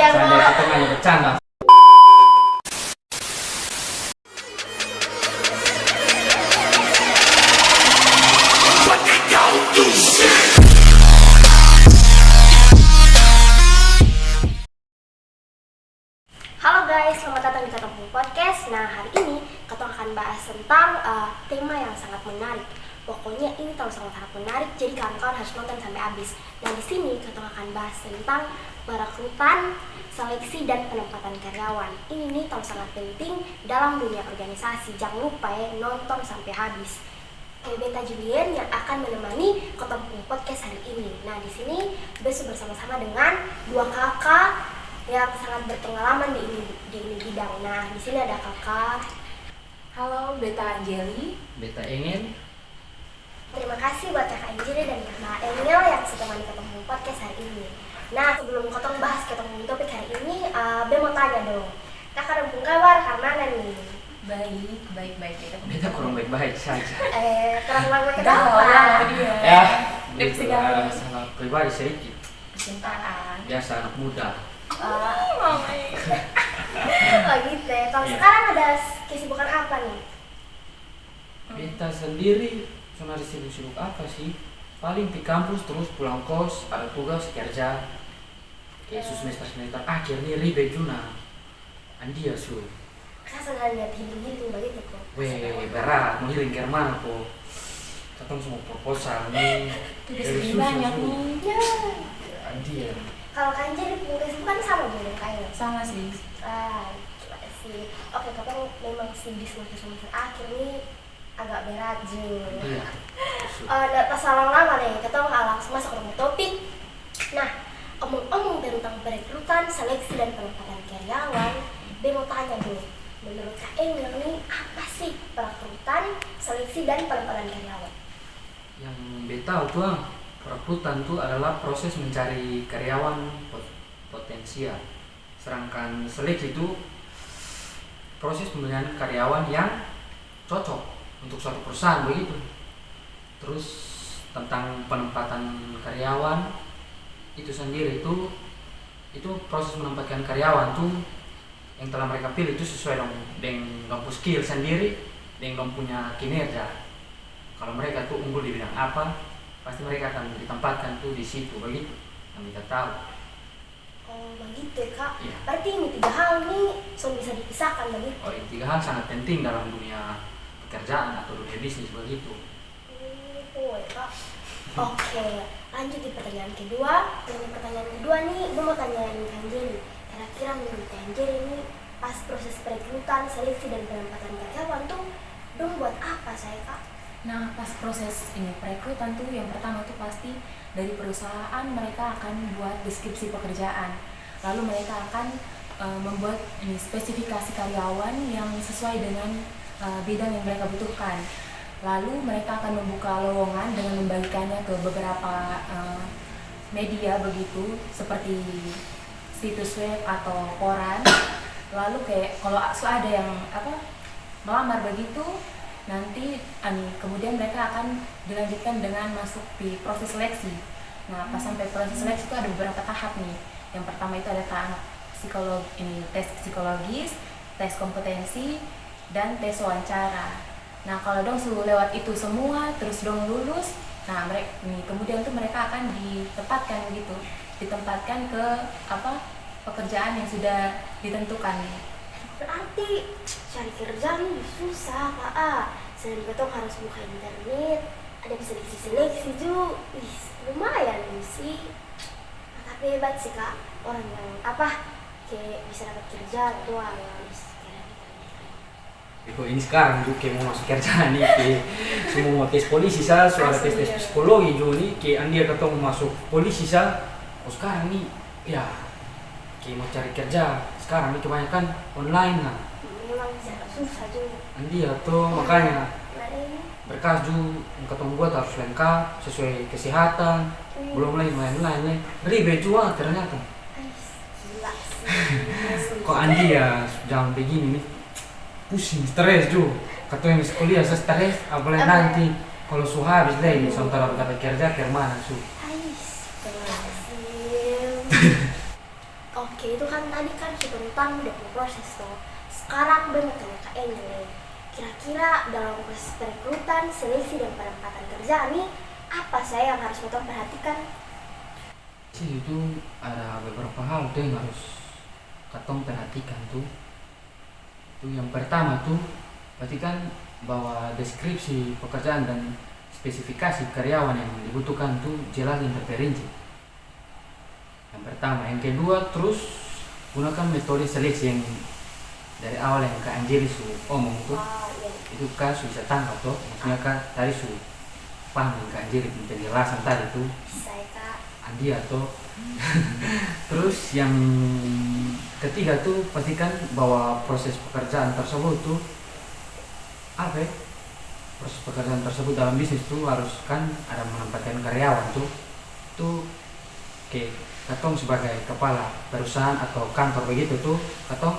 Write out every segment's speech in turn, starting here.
Saya kita hanya bercanda. Halo guys, selamat datang di Ketemu Podcast. Nah, hari ini kita akan bahas tentang tema yang sangat menarik. Pokoknya ini tahun sangat menarik, jadi kawan-kawan harus nonton sampai habis. Nah, di sini kita akan bahas tentang perekrutan, seleksi dan penempatan karyawan. Ini nih tahun sangat penting dalam dunia organisasi. Jangan lupa ya nonton sampai habis. Kayak Beta Julien yang akan menemani Ketemu Podcast hari ini. Nah, di sini besok bersama-sama dengan dua kakak yang sangat berpengalaman di ini bidang. Nah, di sini ada kakak. Halo, Beta Angeli. Beta ingin. Terima kasih buat kakak Angeli dan kakak Emil yang sudah menemani Ketemu Podcast hari ini. Nah, sebelum kita bahas ketemu topik hari ini, Be mau tanya dong. Kakak ada pun kabar karena nih. Baik. Beta kurang baik-baik saja. Kurang baik Udah kenapa? lah, dia. Ya, Depresi begitu. kamu. Salah pribadi sedikit. Kecintaan. Biasa anak muda. Oh gitu ya. Kalau Iya. sekarang ada kesibukan apa nih? Beta sendiri cuma sibuk-sibuk apa sih? Paling di kampus terus pulang kos, ada tugas kerja. Kayak semester akhir nih ribet Juna. Andia su. Kakak sedang lihat healing begitu kok. Weh, berat, mau healing ke mana kok? Kita semua proposal nih. Tugas Dari lebih susah, banyak Su. nih. Ya. Andia. Kalau Kak Angeli punya kesibukan sama dong kayaknya. Sama sih. Gila sih. Oke, kakak memang sih di semester akhir nih agak berat juga. Iya. Nggak pasal lama deh, kita langsung masuk ke topik. Nah, omong-omong tentang perekrutan, seleksi dan penempatan karyawan, Be mau tanya dulu. Menurut Kak Emil nih, apa sih perekrutan, seleksi dan penempatan karyawan? Yang beta tahu tuh, perekrutan tuh adalah proses mencari karyawan potensial. Sedangkan seleksi itu proses pemilihan karyawan yang cocok untuk suatu perusahaan begitu. Terus tentang penempatan karyawan itu sendiri itu proses menempatkan karyawan tuh yang telah mereka pilih itu sesuai dengan skill sendiri, dengan punya kinerja. Kalau mereka tuh unggul di bidang apa, pasti mereka akan ditempatkan tuh di situ begitu. Yang kita tahu. Oh, begitu ya Kak. Iya. Berarti ini tiga hal nih bisa dipisahkan begitu. Oh, ini tiga hal sangat penting dalam dunia pekerjaan atau dunia bisnis begitu. Oh, ya Kak. Oke, lanjut di pertanyaan kedua. Dengan pertanyaan kedua nih, gue mau tanyain Kak Angeli. Kira-kira menurut Kak Angeli ini pas proses perekrutan, seleksi dan penempatan karyawan tuh dong buat apa saya Kak? Nah, pas proses ini perekrutan tuh yang pertama tuh pasti dari perusahaan mereka akan buat deskripsi pekerjaan. Lalu mereka akan membuat ini spesifikasi karyawan yang sesuai dengan bidang yang mereka butuhkan. Lalu mereka akan membuka lowongan dengan membagikannya ke beberapa media begitu, seperti situs web atau koran. Lalu kayak kalau ada yang melamar begitu, nanti kemudian mereka akan dilanjutkan dengan masuk di proses seleksi. Nah, pas sampai proses seleksi itu ada beberapa tahap nih. Yang pertama itu ada tahap tes psikologis, tes kompetensi, dan tes wawancara. Nah, kalau dong suruh lewat itu semua, terus dong lulus, nah kemudian tuh mereka akan ditempatkan ke pekerjaan yang sudah ditentukan. Berarti cari kerja nih susah Kak. Selain itu harus buka internet, ada seleksi juga. Lumayan sih. Nah, tapi hebat sih Kak, orang yang kayak bisa dapat kerja tuh harus Iko ini sekarang juga kayak mau masuk kerja nih, kayak semua mau tes polisi soal tes psikologi juga nih, kayak Andia ketemu masuk polisi oh sekarang nih, ya kayak mau cari kerja sekarang nih kebanyakan online lah. memang susah juga. Andia tuh makanya berkas juga ketemu buat harus lengkap sesuai kesehatan, belum lagi lain-lain ribet juga ternyata. Gila sih. Kok Andia jangan begini nih, pusing, stres juga. Katanya yang kuliah saya stres, apalagi nanti kalau suha habis lagi, sementara berkata kerja ke mana su. Oke, Oke, itu kan tadi kan tentang udah proses tuh. Sekarang gue mau tanya Kak Angel, kira-kira dalam proses perekrutan, seleksi dan penempatan kerja nih apa saya yang harus kita perhatikan? Sih itu ada beberapa hal tuh yang harus katong perhatikan tuh. Itu yang pertama tuh perhatikan bahwa deskripsi pekerjaan dan spesifikasi karyawan yang dibutuhkan tuh jelas dan terperinci. Yang pertama, yang kedua terus gunakan metode seleksi yang dari awal yang Kak Anjeli omong tuh. Iya. Itu kan bisa tangkap tuh, maksudnya kan tadi paham yang Kak Anjeli penjelasan tadi tuh. Bisa ya Kak. Andia tuh. Terus yang ketiga tuh pastikan bahwa proses pekerjaan tersebut tuh apa ya? Proses pekerjaan tersebut dalam bisnis tuh harus kan ada menempatkan karyawan tuh kayak katong sebagai kepala perusahaan atau kantor begitu tuh katong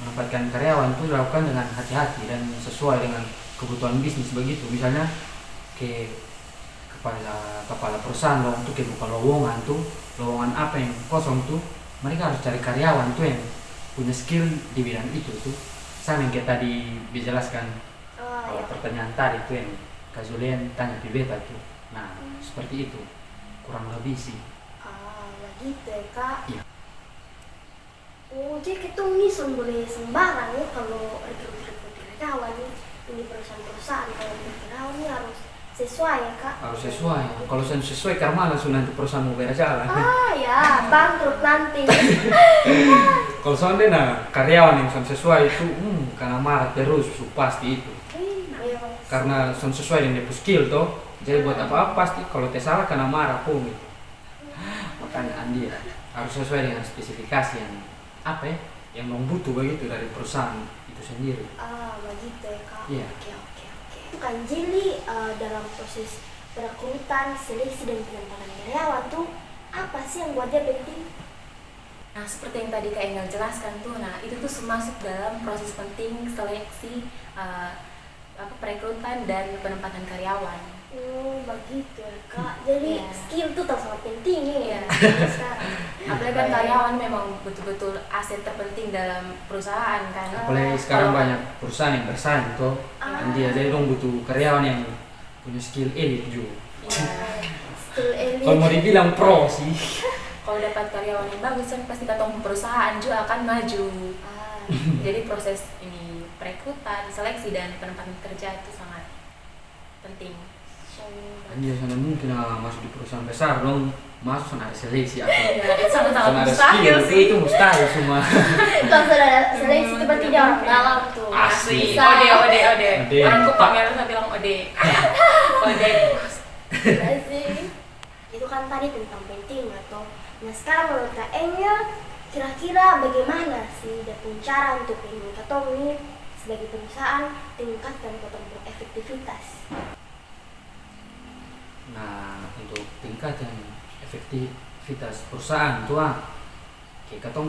menempatkan karyawan tuh dilakukan dengan hati-hati dan sesuai dengan kebutuhan bisnis begitu. Misalnya ke kepala perusahaan lo untuk buka lowongan apa yang kosong tuh, mereka harus cari karyawan tuh yang punya skill di bidang itu tuh. Sama yang kita tadi dijelaskan pertanyaan tadi tuh yang Kak Zulian tanya di beta tuh. Nah seperti itu kurang lebih sih. Gitu ya Kak. Iya. Oh, jadi kita nih boleh sembarang ya kalau rekrut karyawan nih. Ini perusahaan-perusahaan kalau rekrut karyawan nih harus sesuai ya Kak. Harus sesuai. Kalau sesuai karena langsung nanti perusahaan mau bayar jalan. Ya, bangkrut nanti. Kalau soalnya karyawan yang sesuai itu karena marah terus pasti itu. Karena sesuai dengan dia skill toh. Jadi buat apa-apa pasti kalau salah karena marah pun gitu. Makanya Andi harus sesuai dengan spesifikasi yang apa ya, yang membutuh begitu dari perusahaan itu sendiri. Begitu ya Kak. Iya. Oke. Kak Jeli dalam proses perekrutan, seleksi dan penempatan karyawan tuh apa sih yang buat dia penting? Nah, seperti yang tadi Kak Engel jelaskan tuh, nah itu tuh masuk dalam proses penting seleksi perekrutan dan penempatan karyawan. Begitu ya Kak. Jadi skill tuh sangat penting ya. Apalagi kan karyawan memang betul-betul aset terpenting dalam perusahaan kan. Apalagi sekarang banyak perusahaan yang bersaing tuh. Dia jadi dong butuh karyawan yang punya skill elit juga. Skill elit. Kalau mau dibilang pro sih. Kalau dapat karyawan yang bagus kan pasti katong perusahaan juga akan maju. Jadi proses ini perekrutan, seleksi dan penempatan kerja itu sangat penting. Dia sana mungkin masuk di perusahaan besar dong, masuk sana ada seleksi atau itu sangat-sangat ada mustahil skill sih. itu mustahil semua. Kalau sudah ada seleksi itu berarti dia orang dalam tuh. Asli. Ode. Orang Kupang ya saya bilang ode. Ode. Asli. Itu kan tadi tentang penting atau. Nah sekarang menurut Kak Engel, kira-kira bagaimana sih cara untuk ini atau ini sebagai perusahaan tingkatkan ketemu efektivitas? Nah, untuk tingkatan efektivitas perusahaan tuh kayak katong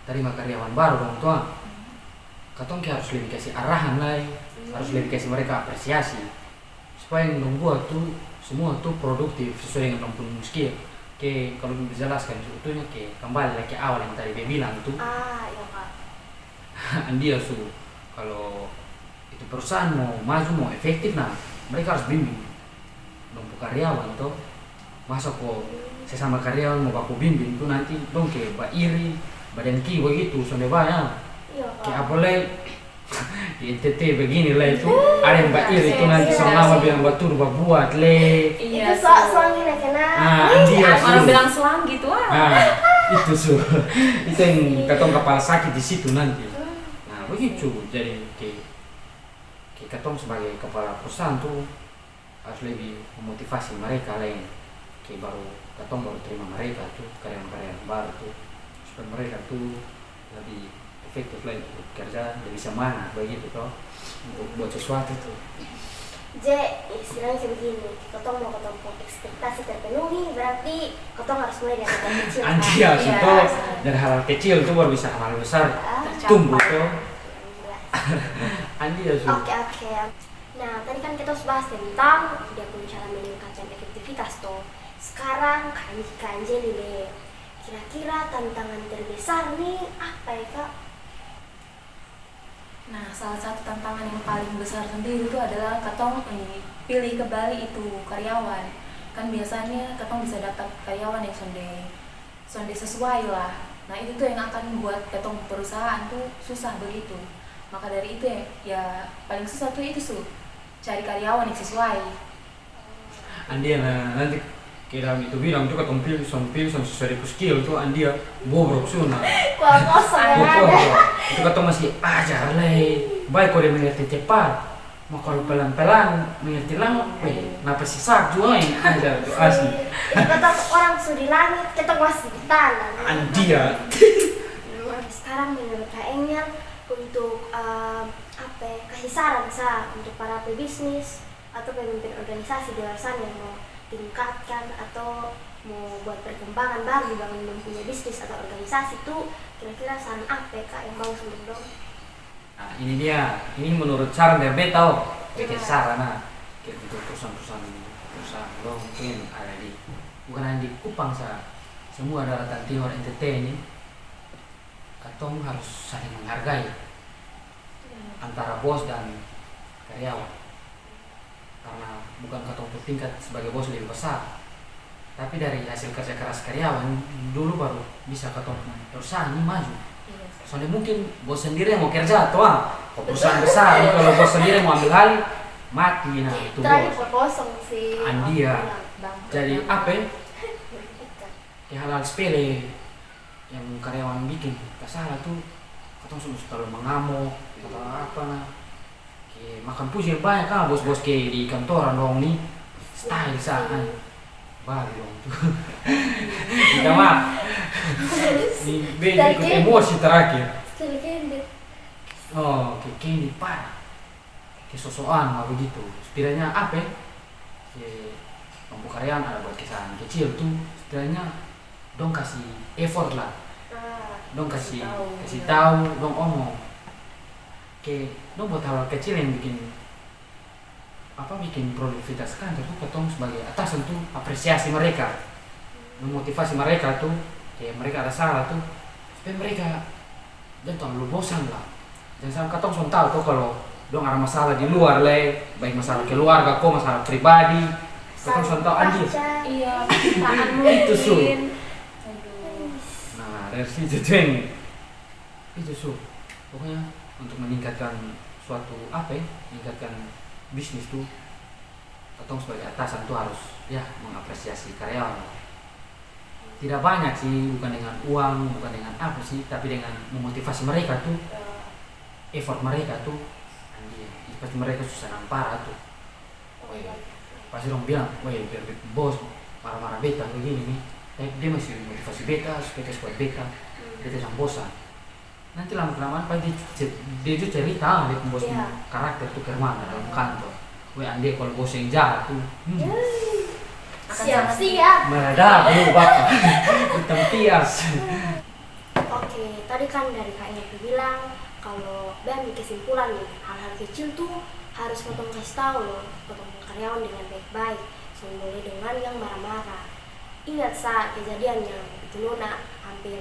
terima karyawan baru dong tuh. Katong harus lebih kasih arahan lah, harus lebih kasih mereka apresiasi supaya yang buat tuh semua tuh produktif sesuai dengan punya skill. Kayak kalau dijelaskan sebetulnya kayak kembali lagi awal yang tadi dia bilang tuh. Iya Kak. Dia kalau itu perusahaan mau maju mau efektif mereka harus bimbing dong karyawan tuh. Masa kok sesama karyawan mau baku bimbing tuh nanti dong kayak iri badan kiwa gitu sonde banyak. Iya Kak. Kayak apalagi di NTT begini lah itu ada yang iri itu nanti sama bilang batur buat le. Itu soalnya kena. Orang bilang selang gitu itu itu yang katong kepala sakit di situ nanti. Nah begitu jadi kayak katong sebagai kepala perusahaan tuh harus lebih memotivasi mereka lain. Kayak katong baru terima mereka tuh karyawan-karyawan baru tuh supaya mereka tuh lebih efektif lagi kerja lebih semangat begitu toh untuk buat sesuatu tuh. Istilahnya begini, ketong mau ketemu ekspektasi terpenuhi berarti ketong harus mulai dari hal kecil. Dari hal kecil tuh baru bisa hal besar tumbuh tuh. Oke. Nah tadi kan kita bahas tentang dia punya cara meningkatkan efektivitas tuh. Sekarang Kak Anjeli nih, Kira-kira tantangan terbesar nih apa ya Kak? Nah, salah satu tantangan yang paling besar sendiri itu adalah katong pilih kembali itu karyawan. Kan biasanya katong bisa dapat karyawan yang sonde sesuai lah. Nah, itu tuh yang akan membuat katong perusahaan tuh susah begitu. Maka dari itu ya paling susah tuh itu cari karyawan yang sesuai. Andia nanti kira itu bilang juga tompil sesuai skill tuh Andia bobrok suna. Kuah kosong yang ada. Itu kata masih ajar leh. Baik kalau dia mengerti cepat. Mau kalau pelan-pelan mengerti lama, kenapa sih sak juga yang ajar tuh asli. Itu kata orang sudah di langit, kita masih di tanah. Andia. Sekarang menurut Kak Engel untuk kasih saran untuk para pebisnis atau pemimpin organisasi di luar sana yang mau tingkatkan atau mau buat perkembangan baru dalam mempunyai bisnis atau organisasi itu kira-kira saran apa Kak yang bagus untuk dong? Nah, ini ini menurut saran dari beta bikin saran kayak gitu perusahaan lo mungkin ada bukan ada di Kupang semua daratan timur NTT ini katong harus saling menghargai antara bos dan karyawan. Karena bukan katong tingkat sebagai bos lebih besar, tapi dari hasil kerja keras karyawan dulu baru bisa katong perusahaan ini maju. Soalnya mungkin bos sendiri yang mau kerja atau perusahaan besar, kalau bos sendiri mau ambil alih mati, nah itu bos. Kosong sih. Andia. Jadi apa? Ya hal-hal sepele yang karyawan bikin gak salah tuh katong sudah terlalu mengamuk atau apa nah. Makan pusing banyak kan bos-bos kayak di kantoran dong nih style saat balik dong tuh kita mah ini ikut emosi terakhir kayak candy parah kayak sosokan lah begitu setidaknya apa kayak mampu karyawan ada buat kesalahan kecil tuh setidaknya dong kasih effort lah dong kasih tahu dong omong kayak dong buat hal kecil yang bikin produktivitas kantor tuh ketong sebagai atasan tuh apresiasi mereka memotivasi mereka tuh kayak mereka ada salah tuh supaya mereka jangan terlalu bosan lah jangan sampai ketong tahu tuh kalau dong ada masalah di luar baik masalah keluarga masalah pribadi ketong tahu anjir Iya, itu nah dari situ tuh yang itu pokoknya untuk meningkatkan suatu meningkatkan bisnis tuh atau sebagai atasan tuh harus mengapresiasi karyawan. Tidak banyak sih, bukan dengan uang, bukan dengan apa sih, tapi dengan memotivasi mereka tuh, effort mereka tuh, pasti mereka susah parah tuh. Pasti dong bilang, biar bos marah-marah beta begini nih, dia masih motivasi beta supaya beta jangan bosan. Nanti lama-kelamaan pasti dia tuh cerita dia bos karakter tuh kemana dalam kantor. Ande kalau bos yang jahat tuh siap-siap meledak lu bapak hitam pias. Oke, tadi kan dari Kak Ina bilang kalau ambil kesimpulan nih hal-hal kecil tuh harus potong kasih tahu loh potong karyawan dengan baik-baik boleh dengan yang marah-marah. Ingat saat kejadiannya itu Nona hampir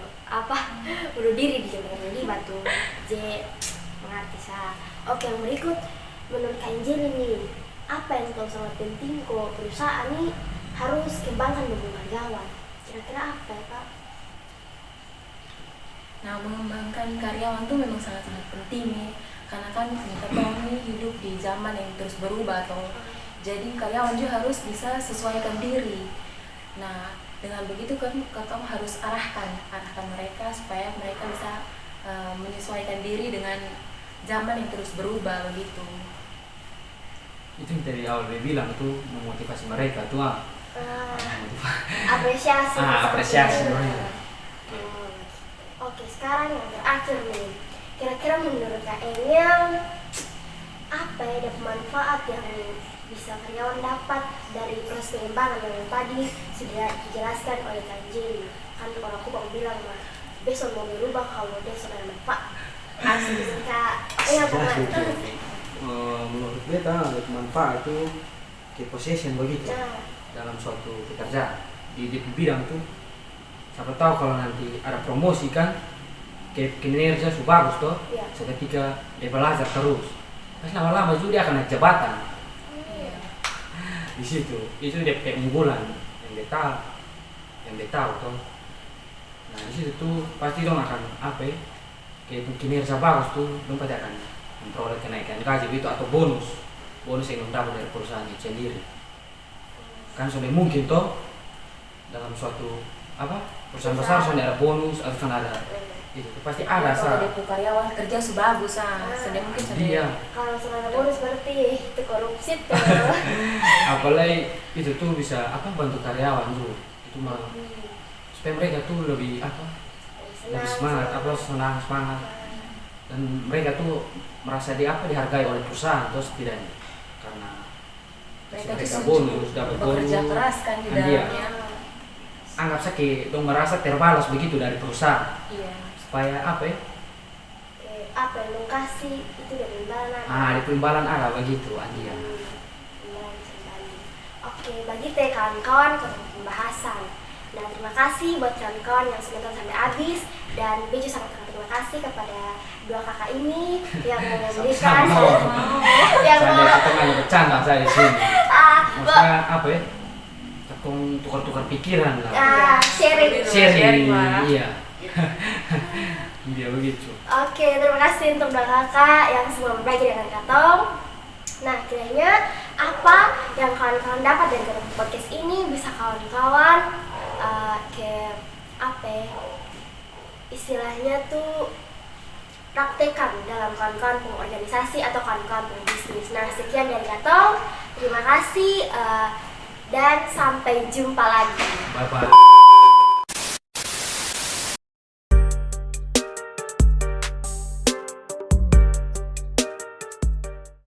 bunuh diri di jembatan di Batu mengerti Oke, yang berikut menurut Kak Angelina nih apa yang sangat penting kok perusahaan nih harus kembangkan dengan karyawan kira-kira apa ya Kak? Nah, mengembangkan karyawan tuh memang sangat-sangat penting nih karena kan kita ini hidup di zaman yang terus berubah jadi karyawan juga harus bisa sesuaikan diri. Nah, dengan begitu kan kita harus arahkan mereka supaya mereka bisa menyesuaikan diri dengan zaman yang terus berubah begitu. Itu yang dari awal dia bilang tuh memotivasi mereka tuh apresiasi mereka. Oke, sekarang yang terakhir nih kira-kira menurut Kak Engel apa ya manfaat yang bisa karyawan dapat dari proses pengembangan yang tadi sudah dijelaskan oleh Kak Angelina. Kan kalau aku mau bilang besok mau berubah kalau besok ada manfaat asli Kak menurut beta manfaat itu key possession begitu dalam suatu pekerjaan di bidang tuh siapa tahu kalau nanti ada promosi kan, kinerja sudah bagus toh, Iya. seketika dia belajar terus, terus lama-lama juga dia akan naik jabatan. Iya. Di situ itu dia keunggulan yang dia tahu toh. Nah di situ tuh pasti dong akan apa ya, kayak kinerja bagus tuh dong pasti akan memperoleh kenaikan gaji itu atau bonus yang dong dapat dari perusahaan itu sendiri. Kan sudah mungkin toh dalam suatu perusahaan besar sudah ada bonus atau sudah ada itu pasti ada Kalau dia karyawan kerja bagus sedang mungkin dia. Kalau sebenarnya bonus berarti itu korupsi tuh. Apalagi itu tuh bisa bantu karyawan tuh itu mah supaya mereka tuh lebih lebih semangat semangat dan mereka tuh merasa dihargai oleh perusahaan terus setidaknya karena mereka bonus dapat bekerja bonus keras kan di dan dia dalamnya. anggap sakit dong merasa terbalas begitu dari perusahaan Iya. supaya Yang kasih itu dari imbalan. di perimbalan ada begitu dia. Oke, begitu ya kawan-kawan untuk pembahasan. Nah, terima kasih buat kawan-kawan yang sudah nonton sampai habis dan Beju sangat terima kasih kepada dua kakak ini yang memberikan yang Saya kita hanya bercanda saya di sini. Maksudnya tukar-tukar pikiran lah. sharing. Iya. Dia begitu. Oke, terima kasih untuk dua kakak yang semua berbagi dengan Katong. Nah, kiranya apa yang kawan-kawan dapat dari podcast ini bisa kawan-kawan istilahnya tuh praktekkan dalam kawan-kawan pengorganisasi atau kawan-kawan pembisnis. Nah, sekian dari Katong. Terima kasih dan sampai jumpa lagi. Bye bye.